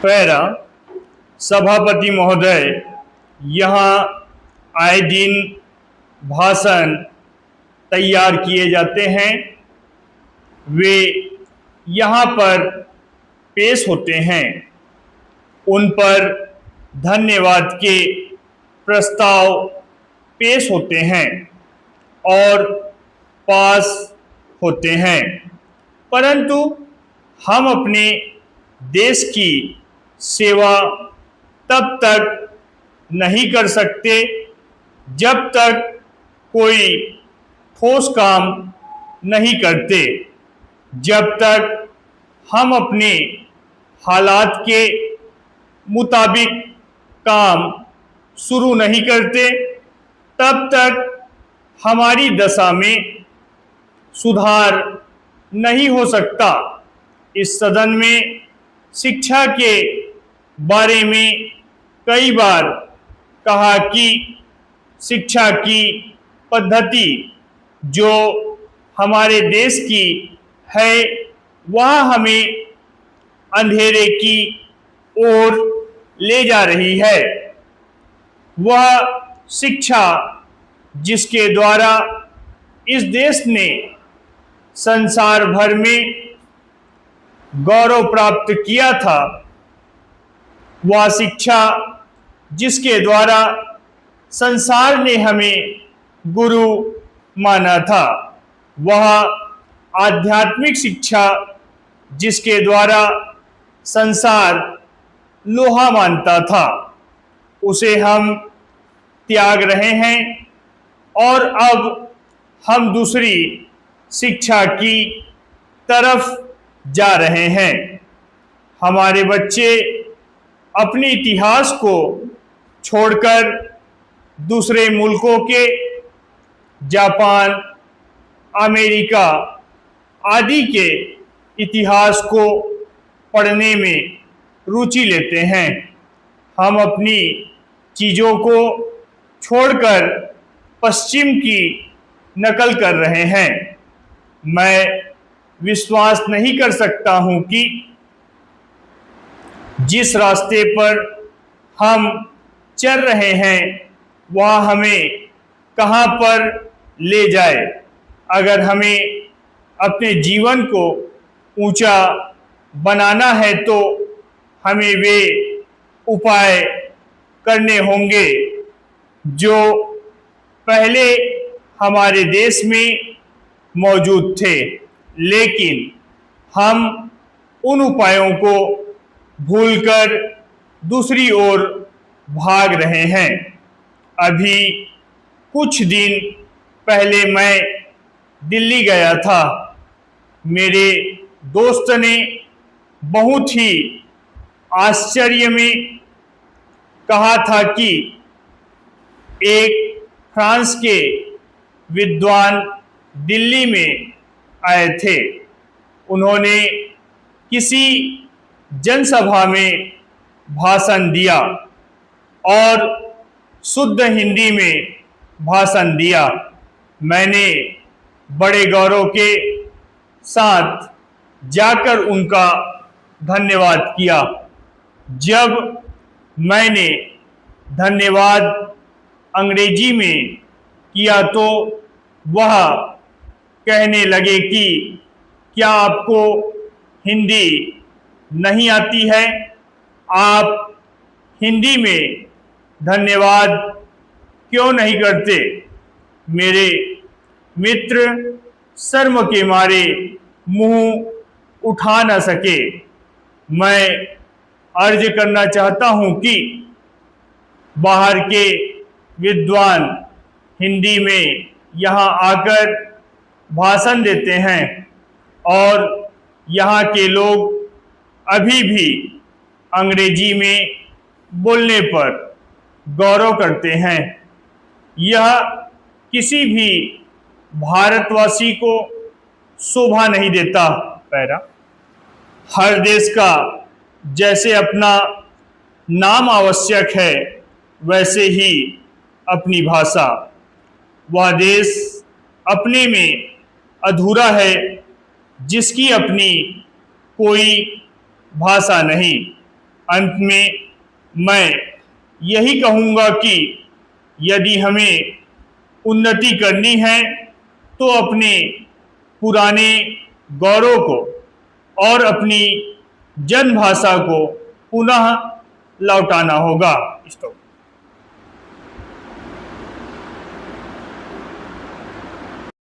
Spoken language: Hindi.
पैरा सभापति महोदय, यहाँ आए दिन भाषण तैयार किए जाते हैं, वे यहाँ पर पेश होते हैं, उन पर धन्यवाद के प्रस्ताव पेश होते हैं और पास होते हैं, परंतु हम अपने देश की सेवा तब तक नहीं कर सकते जब तक कोई ठोस काम नहीं करते, जब तक हम अपने हालात के मुताबिक काम शुरू नहीं करते, तब तक हमारी दशा में सुधार नहीं हो सकता। इस सदन में शिक्षा के बारे में कई बार कहा कि शिक्षा की पद्धति जो हमारे देश की है वह हमें अंधेरे की ओर ले जा रही है। वह शिक्षा जिसके द्वारा इस देश ने संसार भर में गौरव प्राप्त किया था, वह शिक्षा जिसके द्वारा संसार ने हमें गुरु माना था, वह आध्यात्मिक शिक्षा जिसके द्वारा संसार लोहा मानता था, उसे हम त्याग रहे हैं और अब हम दूसरी शिक्षा की तरफ जा रहे हैं। हमारे बच्चे अपने इतिहास को छोड़कर दूसरे मुल्कों के जापान, अमेरिका आदि के इतिहास को पढ़ने में रुचि लेते हैं। हम अपनी चीज़ों को छोड़कर पश्चिम की नकल कर रहे हैं। मैं विश्वास नहीं कर सकता हूं कि जिस रास्ते पर हम चल रहे हैं वह हमें कहां पर ले जाए। अगर हमें अपने जीवन को ऊंचा बनाना है तो हमें वे उपाय करने होंगे जो पहले हमारे देश में मौजूद थे, लेकिन हम उन उपायों को भूलकर दूसरी ओर भाग रहे हैं। अभी कुछ दिन पहले मैं दिल्ली गया था। मेरे दोस्त ने बहुत ही आश्चर्य में कहा था कि एक फ्रांस के विद्वान दिल्ली में आए थे। उन्होंने किसी जनसभा में भाषण दिया और शुद्ध हिंदी में भाषण दिया। मैंने बड़े गौरव के साथ जाकर उनका धन्यवाद किया। जब मैंने धन्यवाद अंग्रेजी में किया तो वह कहने लगे कि क्या आपको हिंदी नहीं आती है? आप हिंदी में धन्यवाद क्यों नहीं करते? मेरे मित्र शर्म के मारे मुंह उठा न सके। मैं अर्ज करना चाहता हूं कि बाहर के विद्वान हिंदी में यहाँ आकर भाषण देते हैं और यहाँ के लोग अभी भी अंग्रेजी में बोलने पर गौरव करते हैं। यह किसी भी भारतवासी को शोभा नहीं देता। पैरा हर देश का जैसे अपना नाम आवश्यक है वैसे ही अपनी भाषा। वह देश अपने में अधूरा है जिसकी अपनी कोई भाषा नहीं। अंत में मैं यही कहूँगा कि यदि हमें उन्नति करनी है तो अपने पुराने गौरव को और अपनी जन्मभाषा को पुनः लौटाना होगा। स्टॉप।